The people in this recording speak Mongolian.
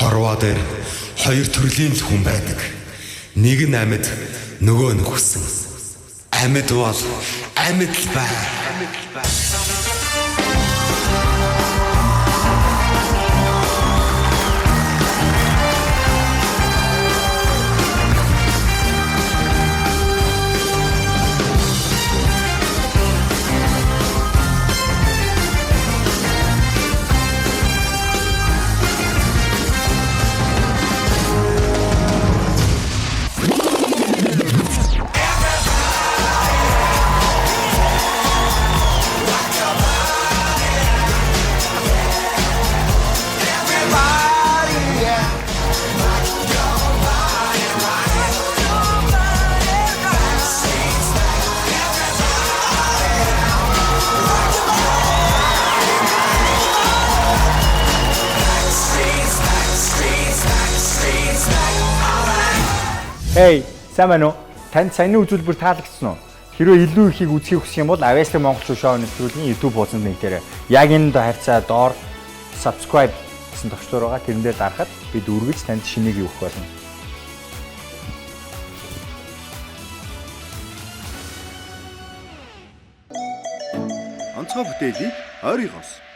Хорвоо дээр хоёр төрлийн л хүн байдаг. Нэг нь амьд, нөгөө нь хүсэн. Амьд бол амьд л бай. Hey, сайн байна уу? Танд саяны үзүүлбэр таалагдсан уу? Хэрвээ илүү ихийг үзхийг хүсэх юм бол Авестик Монголчууд шоу нэвтрүүлгийн YouTube хуудсанд нэгтээрэй. Яг энэ харьцаа доор subscribe гэсэн товчлуур байгаа. Тэрэн дээр дарахад бид үргэлж танд шинийг өгөх болно. Онцгой бүтээлийг ойрын хос